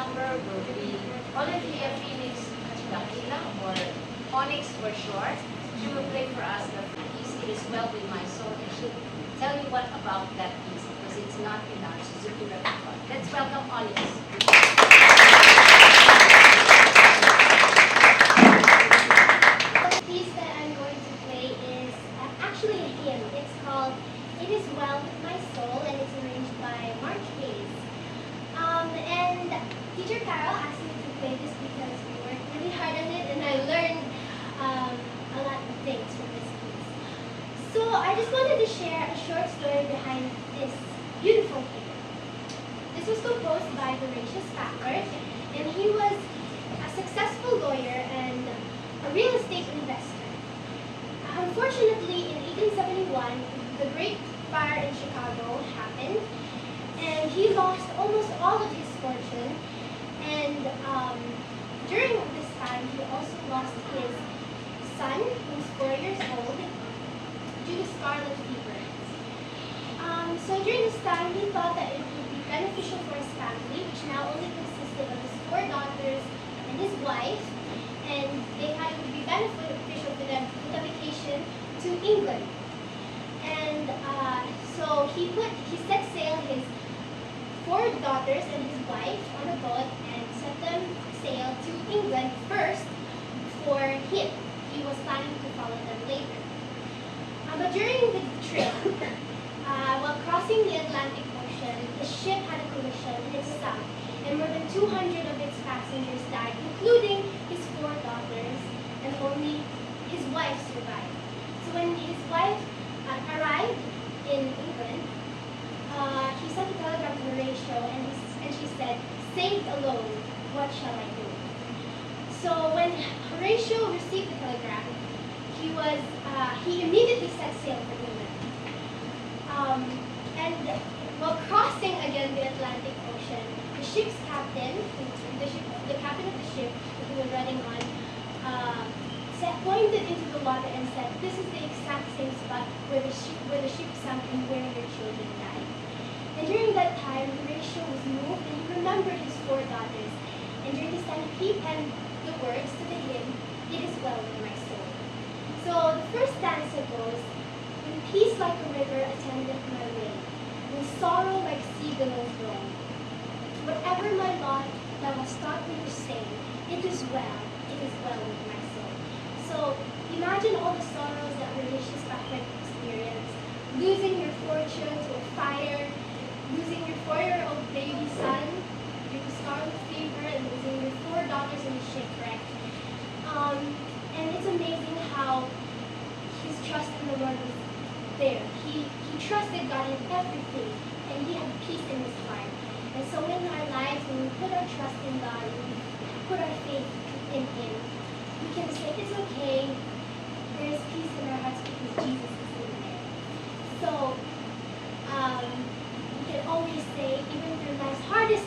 number will be Olivia Phoenix Dakila, or Onyx for short. She will play for us the piece, It Is Well With My Soul, and she'll tell you what about that piece, because it's not in our Suzuki repertoire. Let's welcome Onyx. The piece that I'm going to play is actually a hymn. It's called It Is Well With My Soul, and it's arranged by Mark Hayes. And Teacher Carol asked me to play this because we worked really hard on it, and I learned a lot of things from this piece. So I just wanted to share a short story behind this beautiful hymn. This was composed by Horatius Spafford, and he was a successful lawyer and a real estate investor. Unfortunately, in 1871, the Great Fire in Chicago happened, and he lost almost all of his fortune. And during this time, he also lost his son, who was 4 years old, due to scarlet fever. So during this time, he thought that it would be beneficial for his family, which now only consisted of his 4 daughters and his wife, and they thought it would be beneficial for them to put a vacation to England. And so he set sail his 4 daughters and his wife on a boat and set them sail to England first for him. He was planning to follow them later. But during the trip, while crossing the Atlantic Ocean, the ship had a collision and it sunk, and more than 200 of its passengers died, including his 4 daughters, and only his wife survived. So when his wife arrived in England, he sent a telegram to Horatio, and she said, "Saved alone, what shall I do?" So when Horatio received the telegram, he immediately set sail for England. And while crossing again the Atlantic Ocean, the ship's captain, the captain of the ship that he was running on, pointed into the water and said, "This is the exact same spot where the ship sank and where your children died." And during that time, Horatio was moved, and he remembered his 4 daughters. And during this time, he penned the words to the hymn, "It Is Well With My Soul." So the first stanza goes, "When peace like a river attendeth my way, when sorrow like sea billows roll, whatever my lot thou hast taught me to say, it is well with my soul." So imagine all the sorrows that Horatius Spafford experienced. Losing your fortune to a fire, losing your 4-year-old baby son due to scarlet fever, and losing your 4 daughters in a shipwreck. And it's amazing how his trust in the Lord was there. He trusted God in everything, and he had peace in his heart. And so in our lives, when we put our trust in God, when we put our faith in him, we can say, it's okay, there is peace in our hearts because Jesus is in there. So we can always say, even through life's hardest